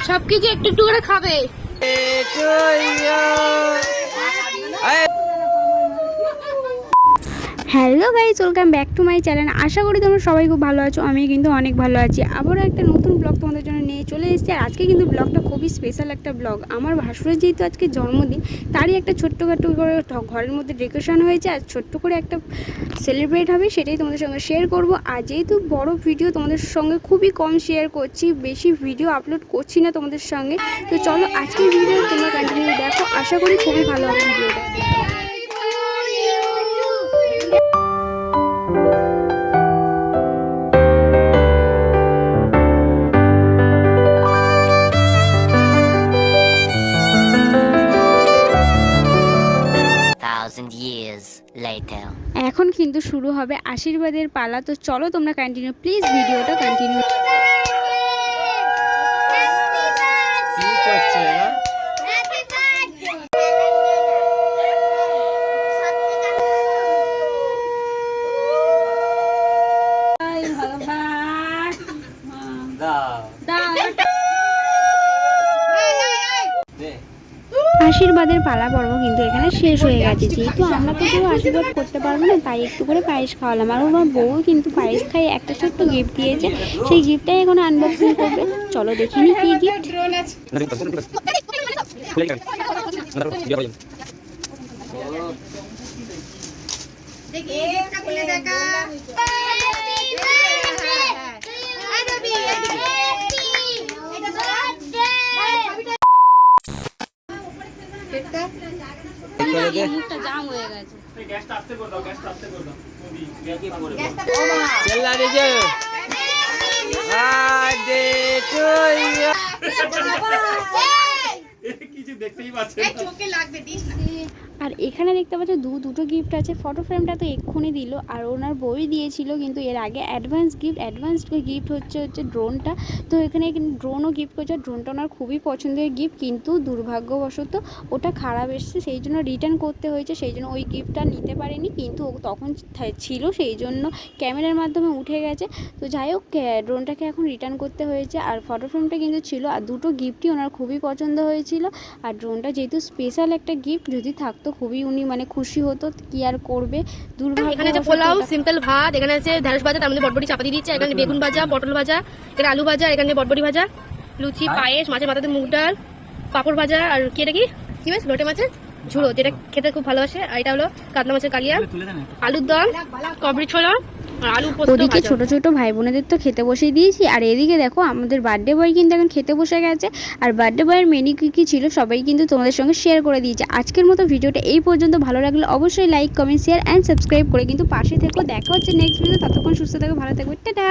সবকিছু একটু একটু করে খাবে। Hello guys, welcome back to my channel. আশা করি তোমরা সবাই খুব ভালো আছো। আমি কিন্তু অনেক ভালো আছি। আবারও একটা নতুন ব্লগ তোমাদের জন্য নিয়ে চলে এসেছি। আর আজকে কিন্তু ব্লগটা খুবই স্পেশাল একটা ব্লগ। আমার ভাসুরের যেহেতু আজকে জন্মদিন, তারই একটা ছোট্টখাটো করে ঘরের মধ্যে ডেকোরেশন হয়েছে আর ছোট্ট করে একটা সেলিব্রেট হবে, সেটাই তোমাদের সঙ্গে শেয়ার করব। আর যেহেতু বড় ভিডিও তোমাদের সঙ্গে খুবই কম শেয়ার করছি, বেশি ভিডিও আপলোড করছি না তোমাদের সঙ্গে, তো চলো আজকের ভিডিও তোমরা কন্টিনিউ দেখো। আশা করি খুবই ভালো হবে ভিডিওটা। এখন কিন্তু শুরু হবে আশীর্বাদের পালা, তো চলো তোমরা কন্টিনিউ, প্লিজ ভিডিওটা কন্টিনিউ। আশীর্বাদের পালা পর্ব কিন্তু এখানে শেষ হয়ে গেছে। যেহেতু আমরা তো কেউ আশীর্বাদ করতে পারবো না, তাই একটু করে পায়েস খাওয়ালাম। আর আমার বউ কিন্তু পায়েস খাই একটা ছোট্ট গিফট দিয়েছে, সেই গিফটটাই এখন আনবক্সিং করবে। চলো দেখি নি কি গিফট। জাম হয়ে গেছে। আর এখানে দেখতে পাচ্ছ দুটো গিফট আছে। ফটো ফ্রেমটা তো এক্ষুনি দিল, আর ওনার বই দিয়েছিল কিন্তু এর আগে অ্যাডভান্স গিফট হচ্ছে ড্রোনটা। তো এখানে ড্রোনও গিফট করছে। ড্রোনটা ওনার খুবই পছন্দের গিফট, কিন্তু দুর্ভাগ্যবশত ওটা খারাপ এসেছে, সেই জন্য রিটার্ন করতে হয়েছে। সেই জন্য ওই গিফটটা নিতে পারেনি, কিন্তু তখন ছিল, সেই জন্য ক্যামেরার মাধ্যমে উঠে গেছে। তো যাই হোক, ড্রোনটাকে এখন রিটার্ন করতে হয়েছে। আর ফটো ফ্রেমটা কিন্তু ছিল, আর দুটো গিফটই ওনার খুবই পছন্দ হয়েছিল। আর ড্রোনটা যেহেতু স্পেশাল একটা গিফট, যদি থাকতো খুবই উনি মানে খুশি হতো, কি আর করবে। দুর্ভাগ্য। এখানে আছে পোলাও, সিম্পল ভাত, এখানে আছে ঢেঁড়স ভাজা, তার মধ্যে বটবটি চাপা দিয়ে দিচ্ছে, এখানে বেগুন ভাজা, পটল ভাজা, এখানে আলু ভাজা, এখানে বটবটি ভাজা, লুচি, পায়েস, মাছের মাথাতে মুগ ডাল, পাঁপড় ভাজা, আর কি এটা কি মাছ, লোটে মাছের ঝুড়ো, যেটা খেতে খুব ভালোবাসে। আর এটা হলো কাতলা মাছের কালিয়া, আলুর দম, কবরি ছোলা। ওদিকে ছোট ছোট ভাই বোনেদের তো খেতে বসিয়ে দিয়েছি। আর এদিকে দেখো আমাদের বার্থডে বয় কিন্তু এখন খেতে বসে গেছে। আর বার্থডে বয়ের মেনু কী ছিল সবাই কিন্তু তোমাদের সঙ্গে শেয়ার করে দিয়েছে। আজকের মতো ভিডিওটা এই পর্যন্ত। ভালো লাগলে অবশ্যই like, comment, share and subscribe করে কিন্তু পাশে থেকো। দেখা হচ্ছে নেক্সট ভিডিও। ততক্ষণ সুস্থ থাকো, ভালো থাকবে, টাটা।